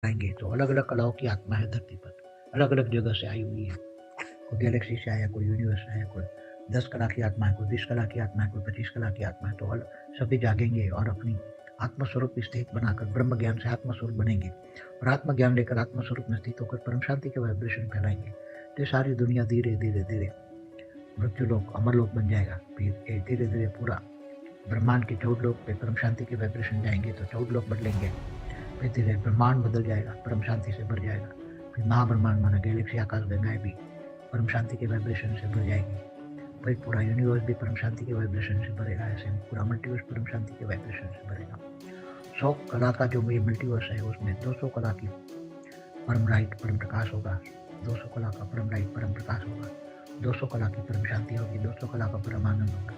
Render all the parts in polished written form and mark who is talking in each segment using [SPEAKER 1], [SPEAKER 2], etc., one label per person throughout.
[SPEAKER 1] आएँगे तो अलग-अलग कलाओं की आत्मा है धरती पर, अलग-अलग जगह से आई हुई है। कोई गैलेक्सी से आया, कोई यूनिवर्स से आया, कोई 10 कला की आत्मा है, कोई 20 कला की आत्मा है, कोई 25 कला की आत्मा है, तो सभी जागेंगे और अपनी आत्मस्वरूप स्थित बनाकर ब्रह्म ज्ञान से आत्मस्वरूप बनेंगे और आत्मज्ञान लेकर आत्मस्वरूप में स्थित होकर परम शांति के वाइब्रेशन फैलाएँगे। तो ये सारी दुनिया धीरे-धीरे मृत्युलोक, अमरलोक बन जाएगा। फिर ये धीरे-धीरे पूरा ब्रह्मांड के 14 लोक पे परम शांति के वाइब्रेशन जाएँगे तो 14 लोक बदलेंगे। फिर धीरे ब्रह्मांड बदल जाएगा, परम शांति से भर जाएगा। फिर महाब्रह्मांड माना गैलेक्सी आकाश गंगाएँ भी परम शांति के वाइब्रेशन से भर जाएगी। भाई पूरा यूनिवर्स भी परम शांति के वाइब्रेशन से भरेगा, ऐसे में पूरा मल्टीवर्स परम शांति के वाइब्रेशन से भरेगा। 100 कला का जो ये मल्टीवर्स है उसमें 200 कला की परम लाइट परम प्रकाश होगा, 200 कला का परम लाइट परम प्रकाश होगा, 200 कला की परम शांति होगी, 200 कला का परम आनंद होगा।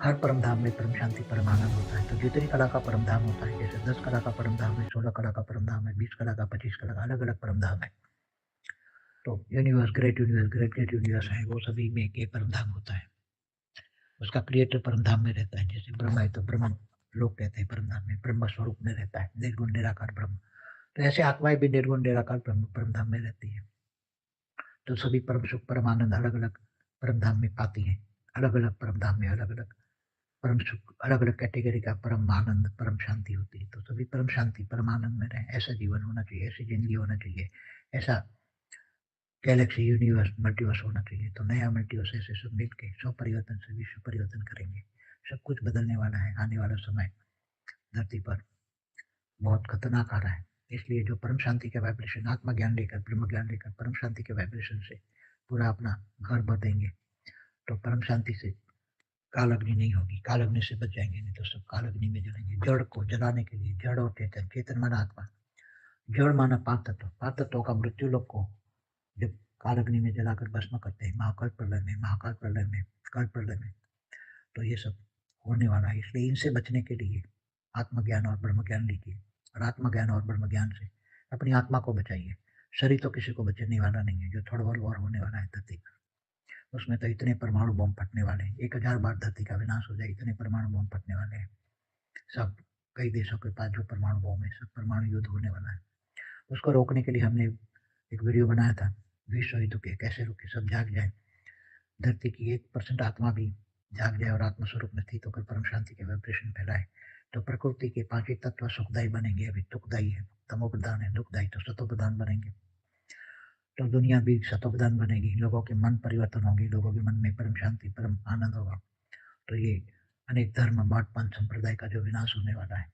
[SPEAKER 1] हर परम धाम में परम शांति परम आनंद होता है। तो जितनी कला का परम धाम होता है, जैसे 10 कला का परम धाम है, 16 कला का परम धाम है, 20 कला का, 25 कला का, अलग अलग परम धाम है। तो ग्रेट यूनिवर्स है, वो सभी में एक परम धाम होता है। उसका क्रिएटर परम धाम में रहता है। जैसे ब्रह्म है तो ब्रह्म लोग कहते हैं परम धाम में, ब्रह्म स्वरूप में रहता है, निर्गुण निराकार ब्रह्म। तो ऐसे आत्माएं भी निर्गुण निराकार ब्रह्म परम धाम में रहती है। तो सभी परम सुख परम आनंद अलग अलग परम धाम में पाती है। अलग अलग परम धाम में अलग अलग परम सुख, अलग अलग कैटेगरी का परम आनंद परम शांति होती है। तो सभी परम शांति परम आनंद में रहे, ऐसा जीवन होना चाहिए, ऐसी जिंदगी होना चाहिए, ऐसा गैलेक्सी यूनिवर्स मल्टीवर्स होना चाहिए। तो नया मल्टीवर्स ऐसे सब मिलके सौ परिवर्तन से विश्व परिवर्तन करेंगे। सब कुछ बदलने वाला है। आने वाला समय धरती पर बहुत खतरनाक आ रहा है। इसलिए जो परम शांति के वाइब्रेशन आत्मा ज्ञान लेकर ब्रह्म ज्ञान लेकर परम शांति के वाइब्रेशन से पूरा अपना घर भर देंगे तो परम शांति से काल अग्नि नहीं होगी। काल अग्नि से बच जाएंगे, नहीं तो सब काल अग्नि में जलेंगे। जड़ को जलाने के लिए जड़ और चेतन, चेतन माना आत्मा, जड़ माना पांच तत्वों का मृत्यु लोक को जब काल अग्नि में जलाकर भस्म करते हैं महाकाल प्रलय में, महाकाल प्रलय में, काल प्रलय में, तो ये सब होने वाला है। इसलिए इनसे बचने के लिए आत्मज्ञान और ब्रह्म ज्ञान लीजिए और आत्मज्ञान और ब्रह्म ज्ञान से अपनी आत्मा को बचाइए। शरीर तो किसी को बचने वाला नहीं है। जो थर्ड वर्ल्ड वॉर होने वाला है धरती पर, उसमें तो इतने परमाणु बम फटने वाले हैं, 1000 बार धरती का विनाश हो जाए, इतने परमाणु बम फटने वाले हैं। सब कई देशों के पास जो परमाणु बम है, सब परमाणु युद्ध होने वाला है। उसको रोकने के लिए हमने एक वीडियो बनाया था, विश्व युद्ध के कैसे रोके, सब जाग जाए, धरती की 1% आत्मा भी जाग जाए और आत्मस्वरूप में स्थित होकर परम शांति के वाइब्रेशन फैलाए, तो प्रकृति के 5 ही तत्व सुखदायी बनेंगे। अभी दुखदायी है, तमो प्रधान है, दुखदायी, तो सतो प्रधान बनेंगे। तो दुनिया भी सतो प्रधान बनेगी, लोगों के मन परिवर्तन होंगे, लोगों के मन में परम शांति परम आनंद होगा। तो ये अनेक धर्म बांट पंथ संप्रदाय का जो विनाश होने वाला है,